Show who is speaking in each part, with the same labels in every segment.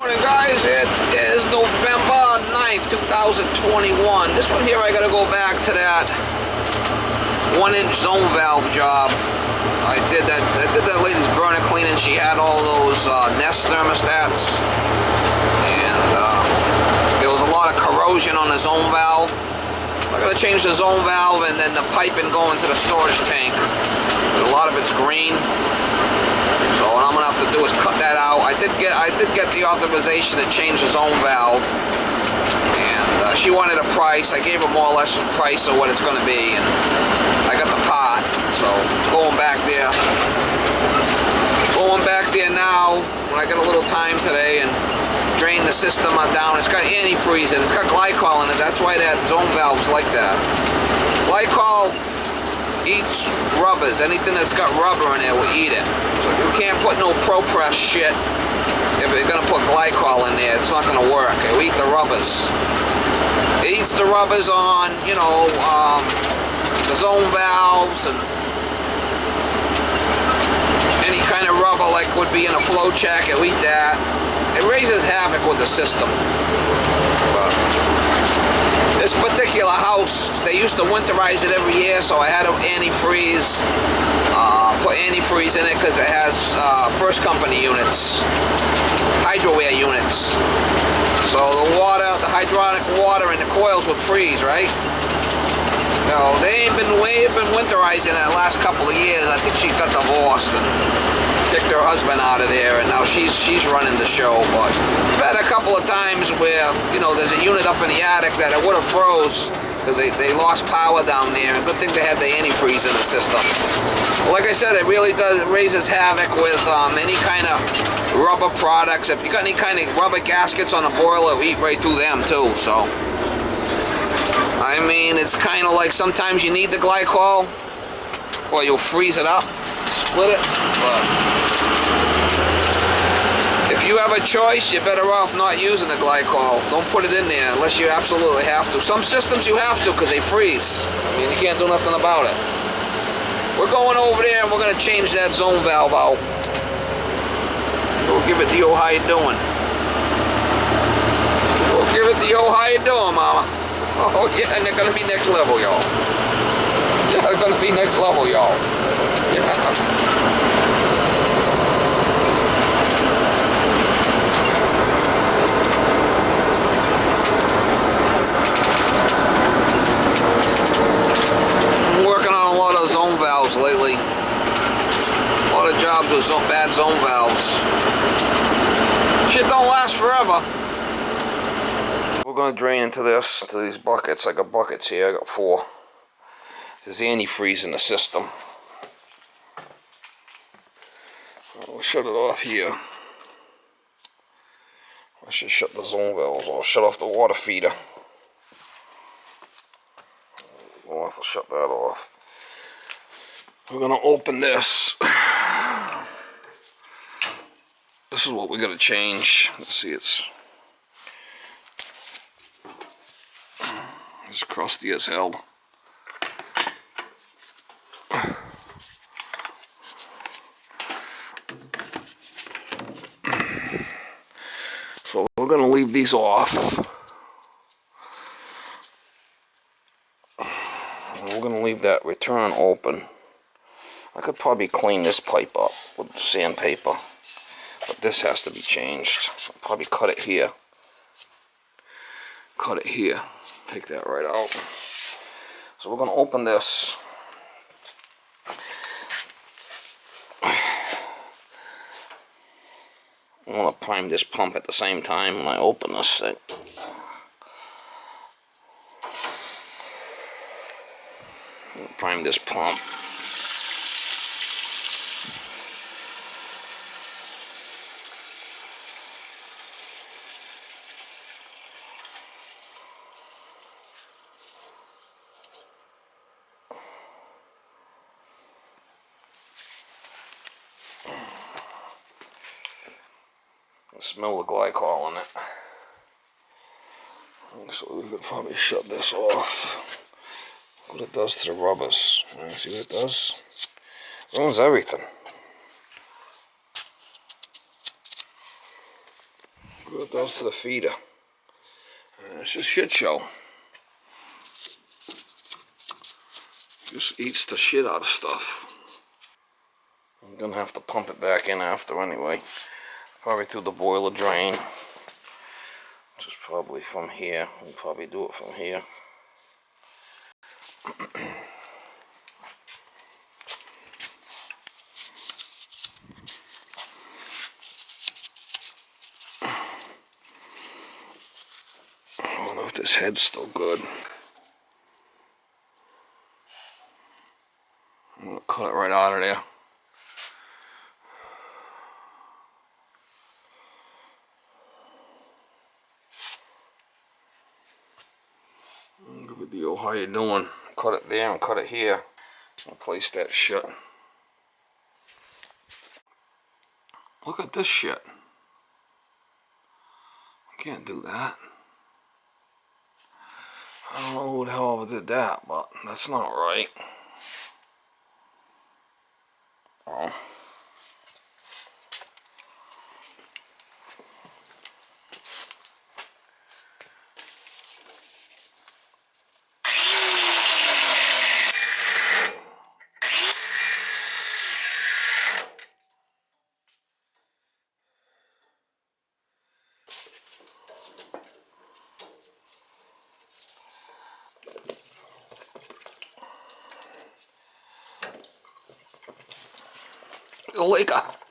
Speaker 1: Morning guys, it is November 9th, 2021. This one here I gotta go back to that 1-inch zone valve job. I did that lady's burner cleaning. She had all those Nest thermostats, and there was a lot of corrosion on the zone valve. I gotta change the zone valve and then the piping going to the storage tank. A lot of it's green. So what I'm gonna have to do is cut that out. I did get the authorization to change the zone valve, and she wanted a price. I gave her more or less a price of what it's gonna be, and I got the part. So going back there now when I get a little time today and drain the system down. It's got antifreeze and it's got glycol in it. That's why that zone valve's like that. Glycol eats rubbers. Anything that's got rubber in it will eat it. So you can't put no Propress shit. If you're gonna put glycol in there, it's not gonna work. It'll eat the rubbers. It eats the rubbers on, you know, the zone valves and any kind of rubber like would be in a flow check. It'll eat that. It raises havoc with the system. But this particular house, they used to winterize it every year, so I had an antifreeze. Put antifreeze in it because it has first company units, hydro-air units. So the water, the hydronic water in the coils would freeze, right? No, we ain't been winterizing it the last couple of years. I think she got divorced and kicked her husband out of there, and now she's running the show. But I've had a couple of times where, you know, there's a unit up in the attic that it would have froze because they lost power down there. And good thing they had the antifreeze in the system. Like I said, it really raises havoc with any kind of rubber products. If you got any kind of rubber gaskets on a boiler, it'll eat right through them too. So I mean, it's kind of like sometimes you need the glycol, or you'll freeze it up, split it. But if you have a choice, you're better off not using the glycol. Don't put it in there unless you absolutely have to. Some systems you have to because they freeze. I mean, you can't do nothing about it. We're going over there and we're going to change that zone valve out. We'll give it the old how you doing. We'll give it the old how you doing, mama. Oh yeah, and they're gonna be next level, y'all. Yeah, they're gonna be next level, y'all. Yeah. I'm working on a lot of zone valves lately. A lot of jobs with bad zone valves. Shit don't last forever. We're going to drain into these buckets. I got buckets here. I got 4. There's antifreeze in the system. We'll shut it off here. I should shut the zone valves off. Shut off the water feeder. We'll have to shut that off. We're going to open this. This is what we got to change. Let's see, it's crusty as hell. So we're going to leave these off. We're going to leave that return open. I could probably clean this pipe up with sandpaper, but this has to be changed. I'll probably cut it here. Cut it here. Take that right out. So we're going to open this. I want to prime this pump at the same time when I open this thing. Prime this pump. Smell the glycol in it. So we could probably shut this off. What it does to the rubbers. See what it does? It ruins everything. It goes to the feeder. It's a shit show. Just eats the shit out of stuff. I'm gonna have to pump it back in after anyway. Probably through the boiler drain. Which is probably from here. We'll probably do it from here. I don't know if this head's still good. I'm gonna cut it right out of there. Good deal. How you doing? Cut it there and cut it here. I'll place that shit. Look at this shit. I can't do that. I don't know who the hell ever did that, but that's not right. Oh.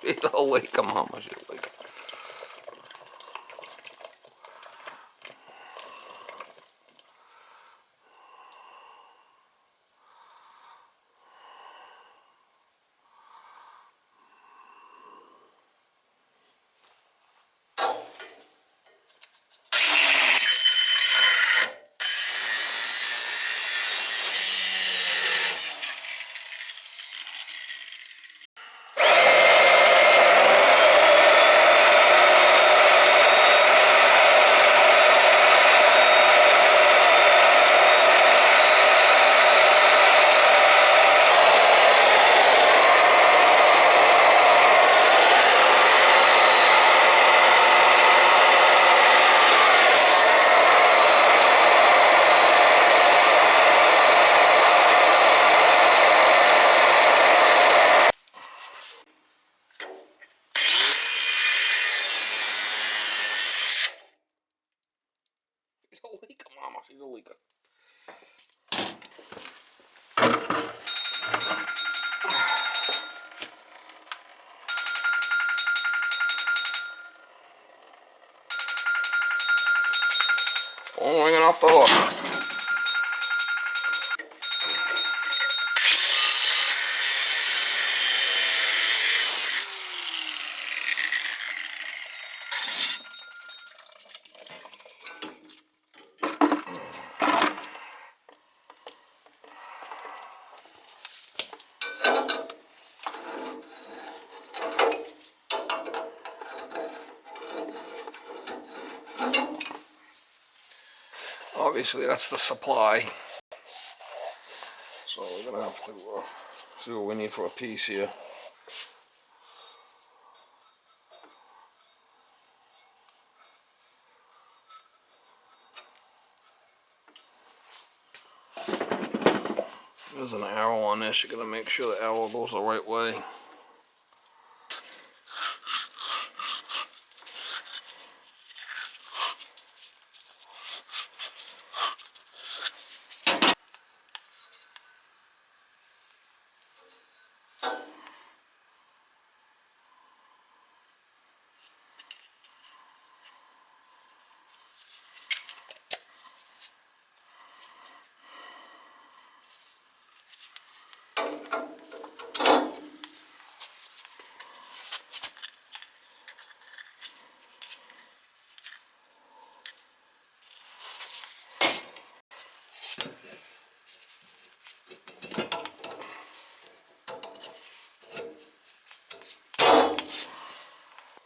Speaker 1: She's a Leica, mama, she's a Leica. She's a Leica. Phone ringing off the hook. Obviously that's the supply, so we're gonna have to see what we need for a piece here. There's an arrow on this. You're gonna make sure the arrow goes the right way.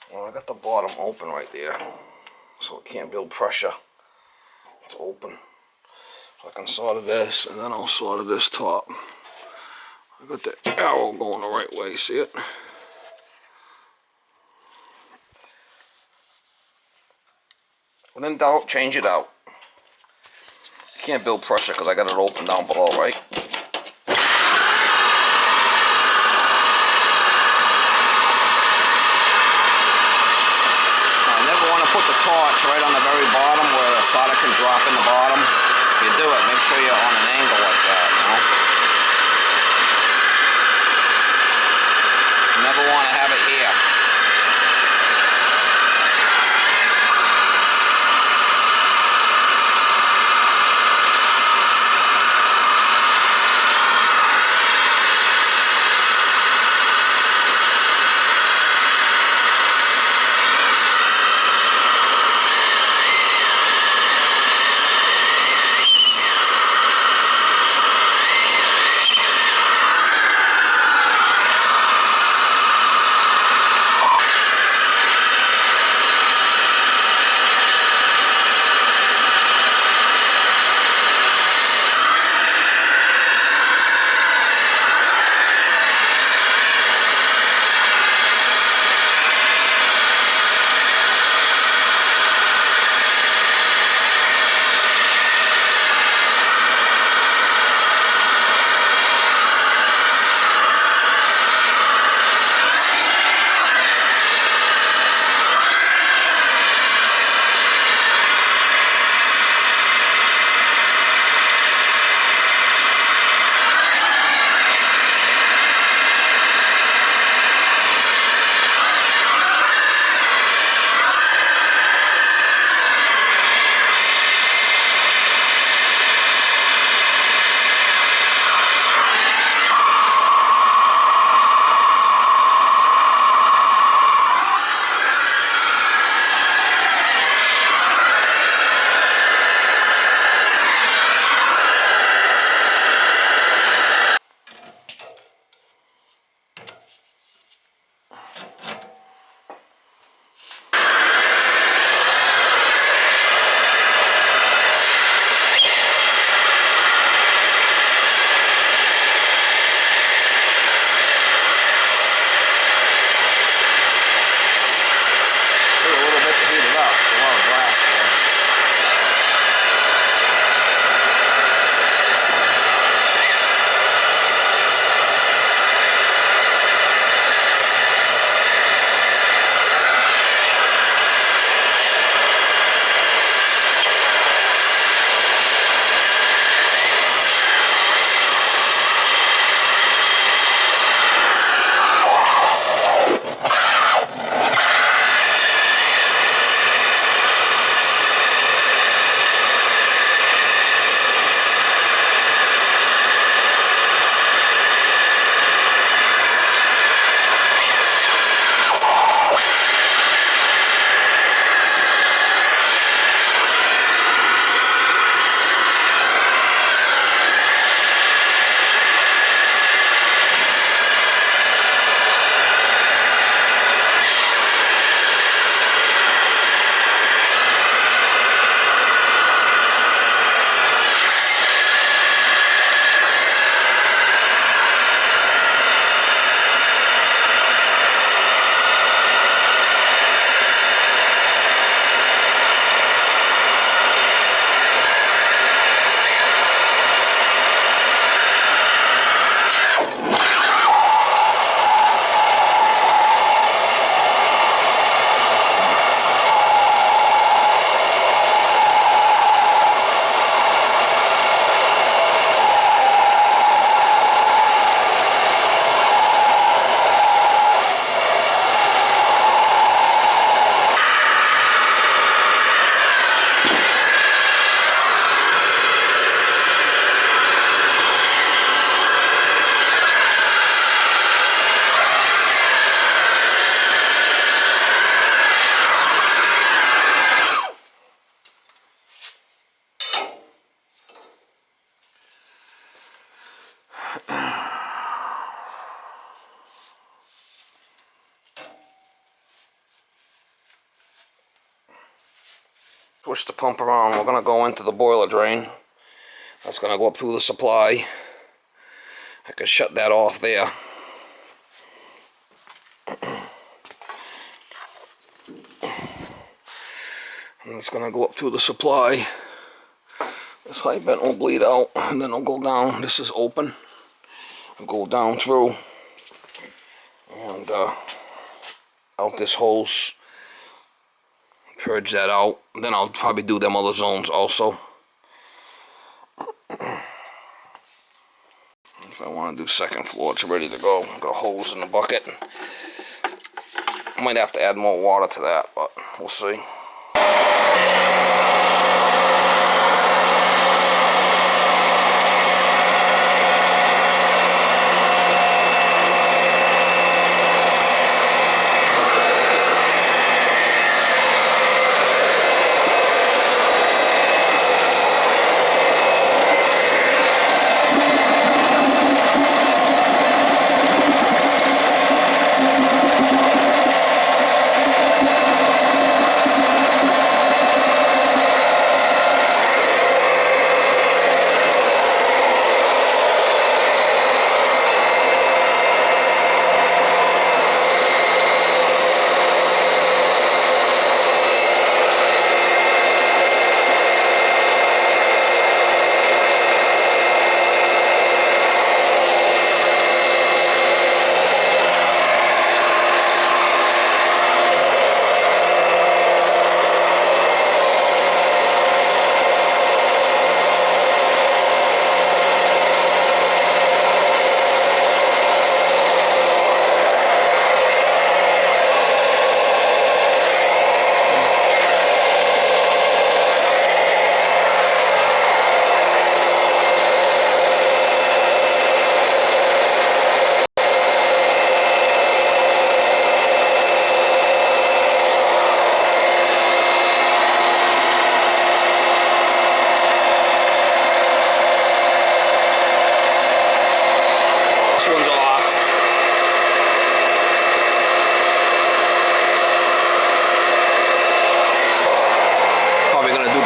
Speaker 1: Well, I got the bottom open right there, so it can't build pressure. It's open. So I can solder this, and then I'll solder this top. I got the arrow going the right way, see it? When in doubt, change it out. You can't build pressure because I got it open down below, right? I never want to put the torch right on the very bottom where the solder can drop in the bottom. If you do it, make sure you're on an angle like that, you know? You never want to have it here. Switch the pump around. We're going to go into the boiler drain. That's going to go up through the supply. I can shut that off there. And it's gonna go up through the supply. This high vent will bleed out, and then it'll go down. This is open. It'll go down through, and out this hose. Purge that out. Then I'll probably do them other zones also. If I want to do second floor, it's ready to go. Got a hose in the bucket. Might have to add more water to that, but we'll see.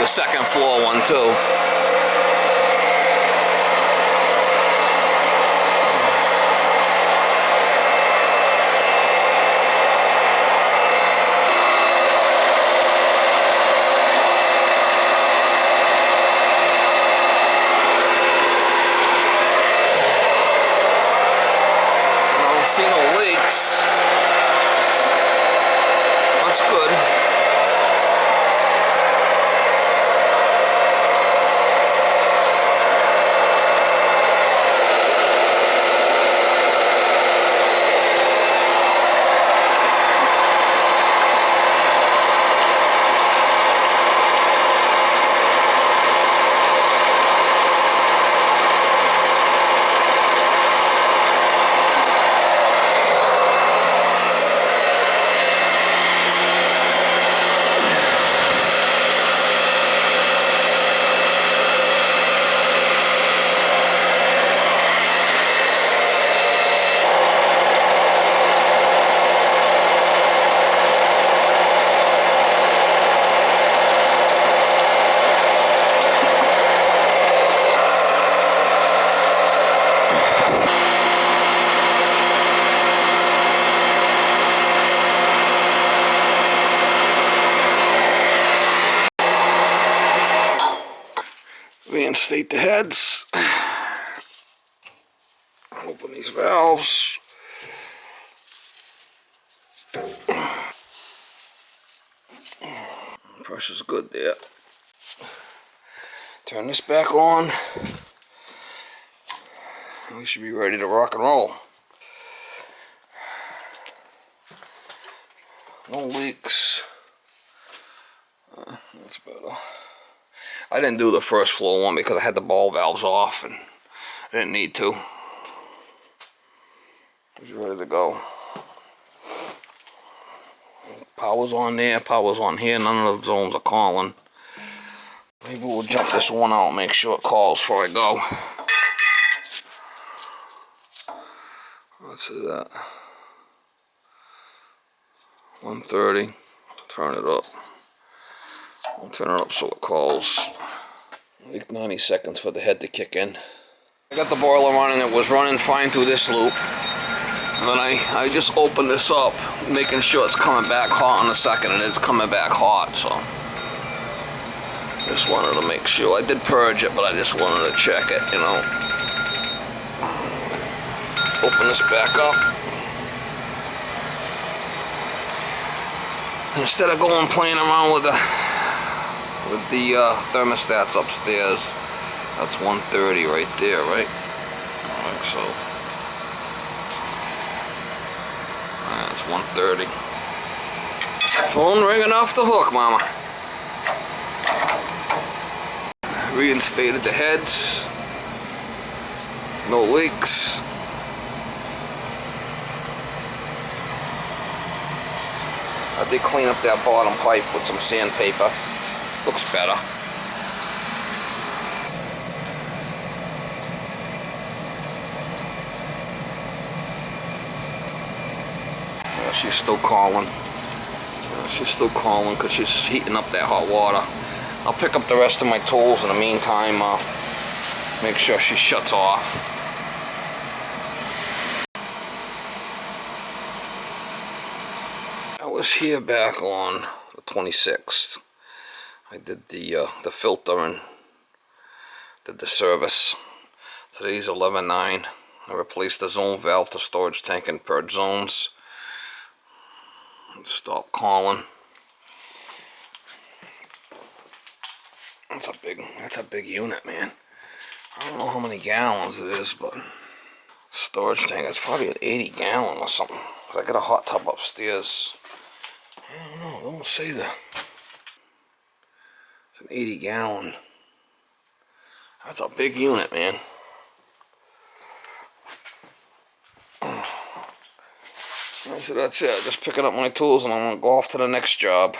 Speaker 1: Second floor one too. I don't see no leaks. That's good. Reinstate the heads. Open these valves. Pressure's good there. Turn this back on. We should be ready to rock and roll. No leaks. That's better. I didn't do the first floor one because I had the ball valves off and I didn't need to. It's ready to go. Power's on there, power's on here, none of the zones are calling. Maybe we'll jump this one out and make sure it calls before I go. Let's see that. 130. Turn it up. I'll turn it up so it calls. Like 90 seconds for the head to kick in. I got the boiler running. It was running fine through this loop. And then I just opened this up, making sure it's coming back hot in a second, and it's coming back hot, so. Just wanted to make sure. I did purge it, but I just wanted to check it, you know. Open this back up. Instead of going playing around with the thermostats upstairs. That's 130 right there, right? Alright, so that's 130. Phone ringing off the hook, mama. Reinstated the heads. No leaks. I did clean up that bottom pipe with some sandpaper. Looks better. She's still calling. She's still calling because she's heating up that hot water. I'll pick up the rest of my tools in the meantime. Make sure she shuts off. I was here back on the 26th. I did the filter and did the service. Today's 11/9. I replaced the zone valve to storage tank and purge zones. Stop calling. That's a big unit, man. I don't know how many gallons it is, but storage tank, it's probably an 80 gallon or something. I got a hot tub upstairs. I don't know, don't say that. It's an 80 gallon. That's a big unit, man. So that's it. Just picking up my tools and I'm gonna go off to the next job.